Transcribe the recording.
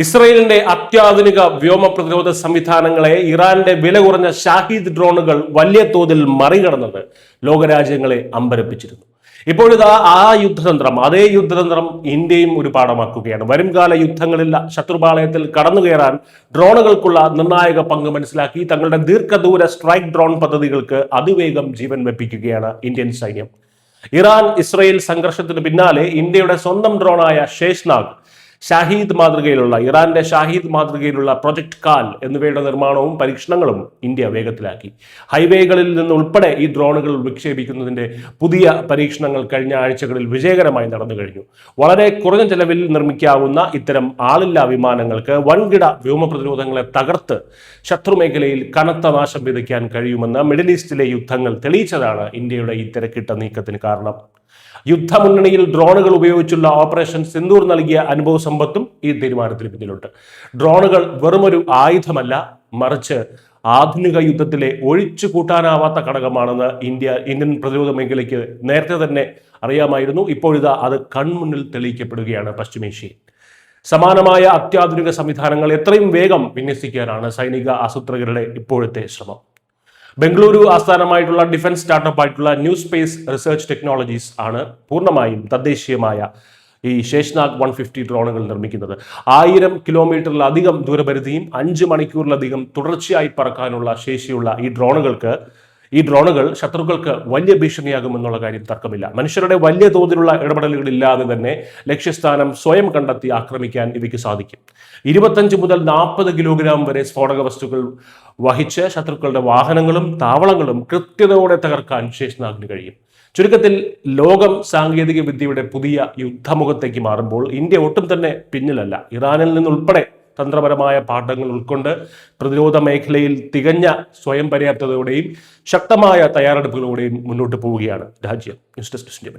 ഇസ്രയേലിന്റെ അത്യാധുനിക വ്യോമ പ്രതിരോധ സംവിധാനങ്ങളെ ഇറാന്റെ വില കുറഞ്ഞ ഷാഹിദ് ഡ്രോണുകൾ വലിയ തോതിൽ മറികടന്നത് ലോകരാജ്യങ്ങളെ അമ്പരപ്പിച്ചിരുന്നു. ഇപ്പോഴിതാ അതേ യുദ്ധതന്ത്രം ഇന്ത്യയും ഒരു പാഠമാക്കുകയാണ്. വരുംകാല യുദ്ധങ്ങളിൽ ശത്രുപാളയത്തിൽ കടന്നു കയറാൻ ഡ്രോണുകൾക്കുള്ള നിർണായക പങ്ക് മനസ്സിലാക്കി തങ്ങളുടെ ദീർഘദൂര സ്ട്രൈക്ക് ഡ്രോൺ പദ്ധതികൾക്ക് അതിവേഗം ജീവൻ വെപ്പിക്കുകയാണ് ഇന്ത്യൻ സൈന്യം. ഇറാൻ ഇസ്രയേൽ സംഘർഷത്തിന് പിന്നാലെ ഇന്ത്യയുടെ സ്വന്തം ഡ്രോണായ ഷേഷ്നാഗ് ഇറാന്റെ ഷാഹിദ് മാതൃകയിലുള്ള പ്രൊജക്ട് കാൽ എന്നിവയുടെ നിർമ്മാണവും പരീക്ഷണങ്ങളും ഇന്ത്യ വേഗത്തിലാക്കി. ഹൈവേകളിൽ നിന്നുൾപ്പെടെ ഈ ഡ്രോണുകൾ വിക്ഷേപിക്കുന്നതിന്റെ പുതിയ പരീക്ഷണങ്ങൾ കഴിഞ്ഞ ആഴ്ചകളിൽ വിജയകരമായി നടന്നു കഴിഞ്ഞു. വളരെ കുറഞ്ഞ ചെലവിൽ നിർമ്മിക്കാവുന്ന ഇത്തരം ആളില്ലാ വിമാനങ്ങൾക്ക് വൻകിട വ്യോമ പ്രതിരോധങ്ങളെ തകർത്ത് ശത്രുമേഖലയിൽ കനത്ത നാശം വിതയ്ക്കാൻ കഴിയുമെന്ന് മിഡിൽ ഈസ്റ്റിലെ യുദ്ധങ്ങൾ തെളിയിച്ചതാണ് ഇന്ത്യയുടെ ഈ തിരക്കിട്ട നീക്കത്തിന് കാരണം. യുദ്ധമുന്നണിയിൽ ഡ്രോണുകൾ ഉപയോഗിച്ചുള്ള ഓപ്പറേഷൻ സിന്ദൂർ നൽകിയ അനുഭവ സമ്പത്തും ഈ തീരുമാനത്തിന് പിന്നിലുണ്ട്. ഡ്രോണുകൾ വെറുമൊരു ആയുധമല്ല, മറിച്ച് ആധുനിക യുദ്ധത്തിലെ ഒഴിച്ചു കൂട്ടാനാവാത്ത ഘടകമാണെന്ന് ഇന്ത്യൻ പ്രതിരോധ മേഖലയ്ക്ക് നേരത്തെ തന്നെ അറിയാമായിരുന്നു. ഇപ്പോഴിതാ അത് കൺമുന്നിൽ തെളിയിക്കപ്പെടുകയാണ് പശ്ചിമേഷ്യയിൽ. സമാനമായ അത്യാധുനിക സംവിധാനങ്ങൾ എത്രയും വേഗം വിന്യസിക്കാനാണ് സൈനിക ആസൂത്രകരുടെ ഇപ്പോഴത്തെ ശ്രമം. ബംഗളൂരു ആസ്ഥാനമായിട്ടുള്ള ഡിഫൻസ് സ്റ്റാർട്ടപ്പ് ആയിട്ടുള്ള ന്യൂ സ്പേസ് റിസർച്ച് ടെക്നോളജീസ് ആണ് പൂർണ്ണമായും തദ്ദേശീയമായ ഈ ഷേഷ്നാഗ് 150 ഡ്രോണുകൾ നിർമ്മിക്കുന്നത്. 1000 കിലോമീറ്ററിലധികം ദൂരപരിധിയും 5 മണിക്കൂറിലധികം തുടർച്ചയായി പറക്കാനുള്ള ശേഷിയുള്ള ഈ ഡ്രോണുകൾ ശത്രുക്കൾക്ക് വലിയ ഭീഷണിയാകുമെന്നുള്ള കാര്യം തർക്കമില്ല. മനുഷ്യരുടെ വലിയ തോതിലുള്ള ഇടപെടലുകളില്ലാതെ തന്നെ ലക്ഷ്യസ്ഥാനം സ്വയം കണ്ടെത്തി ആക്രമിക്കാൻ ഇവയ്ക്ക് സാധിക്കും. 25 മുതൽ 40 കിലോഗ്രാം വരെ സ്ഫോടക വസ്തുക്കൾ വഹിച്ച് ശത്രുക്കളുടെ വാഹനങ്ങളും താവളങ്ങളും കൃത്യതയോടെ തകർക്കാൻ ഷേഷ്നാഗിന് കഴിയും. ചുരുക്കത്തിൽ ലോകം സാങ്കേതിക വിദ്യയുടെ പുതിയ യുദ്ധമുഖത്തേക്ക് മാറുമ്പോൾ ഇന്ത്യ ഒട്ടും തന്നെ പിന്നിലല്ല. ഇറാനിൽ നിന്നുൾപ്പെടെ തന്ത്രപരമായ പാഠങ്ങൾ ഉൾക്കൊണ്ട് പ്രതിരോധ മേഖലയിൽ തികഞ്ഞ സ്വയം പര്യാപ്തതയോടെയും ശക്തമായ തയ്യാറെടുപ്പുകളോടെയും മുന്നോട്ട് പോവുകയാണ് രാജ്യം. News desk.